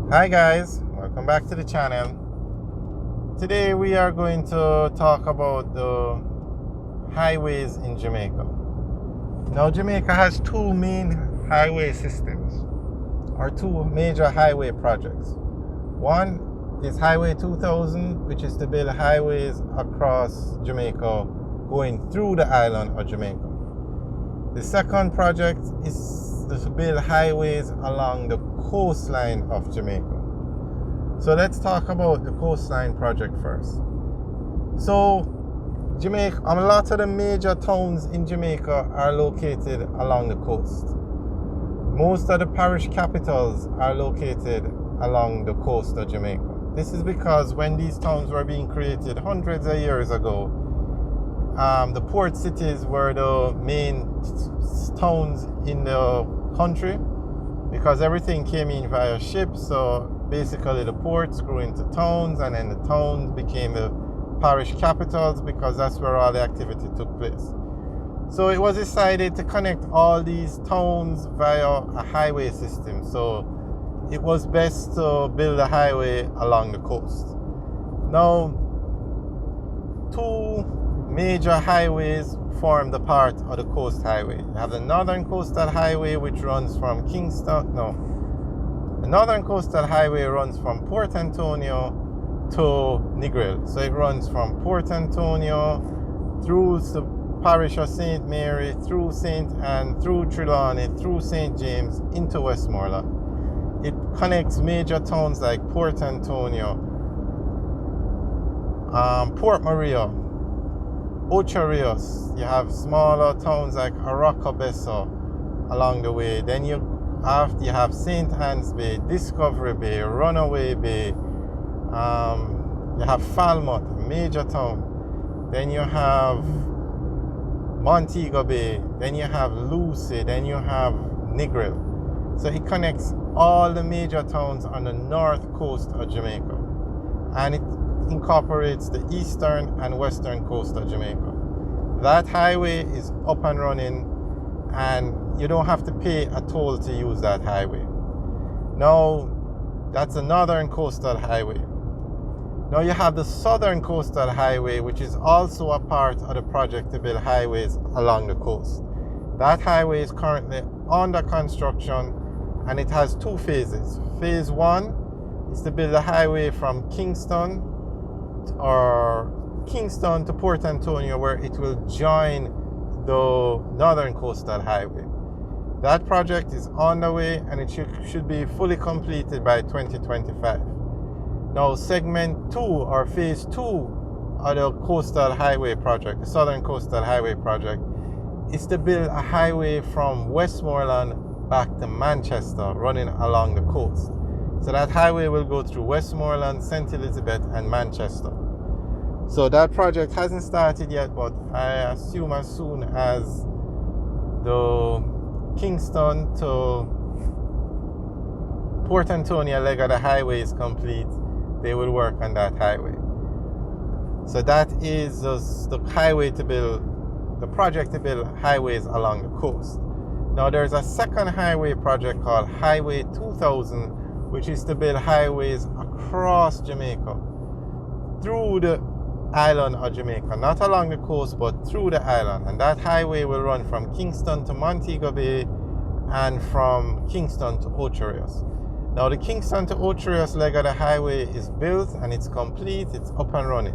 Hi guys, welcome back to the channel. Today we are going to talk about the highways in Jamaica. Now Jamaica has two main highway systems, or two major highway projects. One is Highway 2000, which is to build highways across Jamaica going through the island of Jamaica. The second project is to build highways along the coastline of Jamaica. So let's talk about the coastline project first. So Jamaica, a lot of the major towns in Jamaica are located along the coast. Most of the parish capitals are located along the coast of Jamaica. This is because when these towns were being created hundreds of years ago, the port cities were the main towns in the country because everything came in via ships. So basically the ports grew into towns, and then the towns became the parish capitals because that's where all the activity took place. So it was decided to connect all these towns via a highway system. So it was best to build a highway along the coast. Now, two major highways form the part of the coast highway. You have the Northern Coastal Highway, which runs from the Northern Coastal Highway runs from Port Antonio to Negril. So it runs from Port Antonio through the parish of St. Mary, through St. Anne, through Trelawney, through St. James into Westmoreland. It connects major towns like Port Antonio, Port Maria, Ocho Rios. You have smaller towns like Aracabessa along the way. Then you have St. Anne's Bay, Discovery Bay, Runaway Bay. You have Falmouth, a major town. Then you have Montego Bay. Then you have Lucy. Then you have Negril. So it connects all the major towns on the north coast of Jamaica, and it incorporates the eastern and western coast of Jamaica. That highway is up and running, and you don't have to pay a toll to use that highway. Now, that's the Northern Coastal Highway. Now you have the Southern Coastal Highway, which is also a part of the project to build highways along the coast. That highway is currently under construction, and it has two phases. Phase one is to build a highway from Kingston to Port Antonio, where it will join the Northern Coastal Highway. That project is on the way, and it should be fully completed by 2025. Now, segment 2, or phase 2 of the Coastal Highway project, the Southern Coastal Highway project, is to build a highway from Westmoreland back to Manchester, running along the coast. So that highway will go through Westmoreland, St. Elizabeth, and Manchester. So that project hasn't started yet, but I assume as soon as the Kingston to Port Antonio leg of the highway is complete, they will work on that highway. So that is the project to build highways along the coast. Now there's a second highway project called Highway 2000, which is to build highways across Jamaica, through the island of Jamaica, not along the coast, but through the island. And that highway will run from Kingston to Montego Bay and from Kingston to Ocho Rios. Now the Kingston to Ocho Rios leg of the highway is built and it's complete, it's up and running.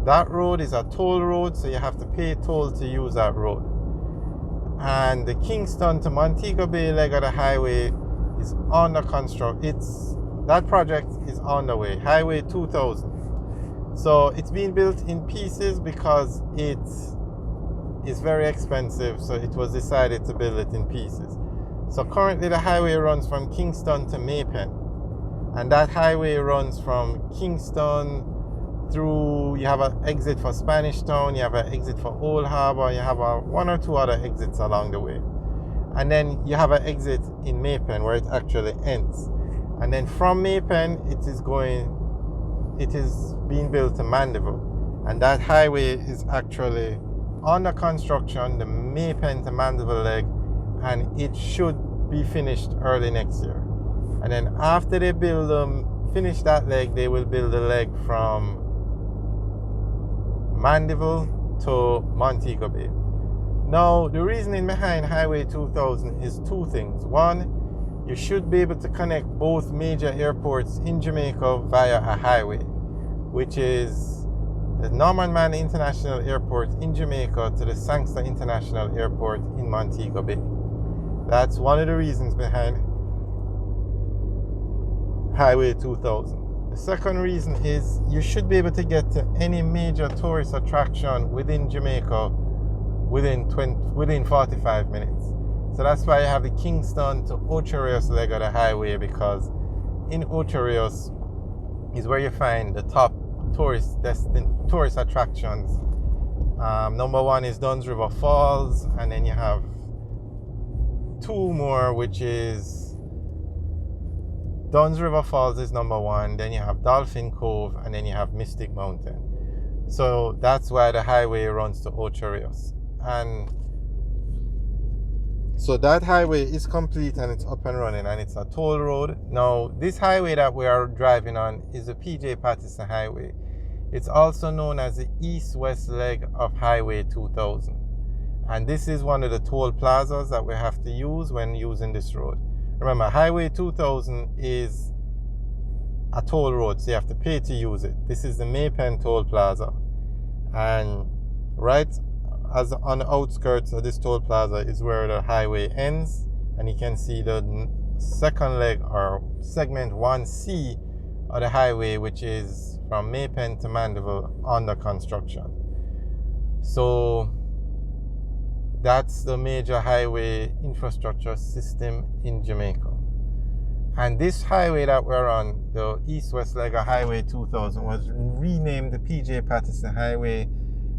That road is a toll road, so you have to pay toll to use that road. And the Kingston to Montego Bay leg of the highway is under construction. That project is on the way, Highway 2000. So it's being built in pieces because it is very expensive, so it was decided to build it in pieces. So currently the highway runs from Kingston to Maypen, and that highway runs from Kingston through, you have an exit for Spanish Town, you have an exit for Old Harbour, you have one or two other exits along the way. And then you have an exit in Maypen where it actually ends. And then from Maypen, it is being built to Mandeville. And that highway is actually under construction, the Maypen to Mandeville leg, and it should be finished early next year. And then after they finish that leg, they will build a leg from Mandeville to Montego Bay. Now, the reasoning behind Highway 2000 is two things. One, you should be able to connect both major airports in Jamaica via a highway, which is the Norman Mann International Airport in Jamaica to the Sangster International Airport in Montego Bay. That's one of the reasons behind Highway 2000. The second reason is you should be able to get to any major tourist attraction within Jamaica within 45 minutes. So that's why you have the Kingston to Ocho Rios leg of the highway, because in Ocho Rios is where you find the top tourist attractions. Number one is Dunn's River Falls, and then you have two more, which is Dunn's River Falls is number one, then you have Dolphin Cove, and then you have Mystic Mountain. So that's why the highway runs to Ocho Rios. And so that highway is complete and it's up and running, and it's a toll road. Now, this highway that we are driving on is the PJ Patterson Highway. It's also known as the east-west leg of Highway 2000. And this is one of the toll plazas that we have to use when using this road. Remember, Highway 2000 is a toll road, so you have to pay to use it. This is the Maypen Toll Plaza. And right as on the outskirts of this toll plaza is where the highway ends, and you can see the second leg or segment 1C of the highway, which is from Maypen to Mandeville, under construction. So that's the major highway infrastructure system in Jamaica. And this highway that we're on, the east-west leg of Highway 2000, was renamed the PJ Patterson Highway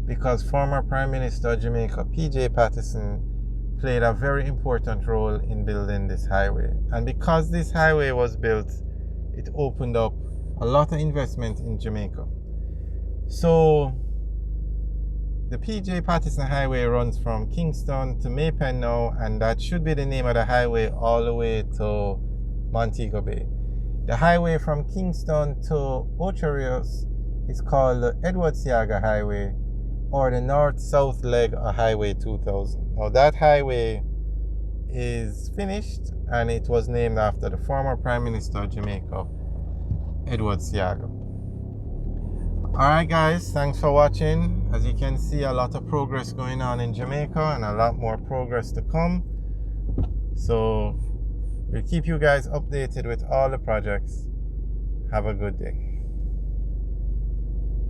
because former Prime Minister of Jamaica, PJ Patterson, played a very important role in building this highway. And because this highway was built, it opened up a lot of investment in Jamaica. So the PJ Patterson Highway runs from Kingston to Maypen now, and that should be the name of the highway all the way to Montego Bay. The highway from Kingston to Ocho Rios is called the Edward Seaga Highway, or the north-south leg of Highway 2000. Now that highway is finished, and it was named after the former Prime Minister of Jamaica, Edward Seaga. Alright guys, thanks for watching. As you can see, a lot of progress going on in Jamaica and a lot more progress to come. So we'll keep you guys updated with all the projects. Have a good day.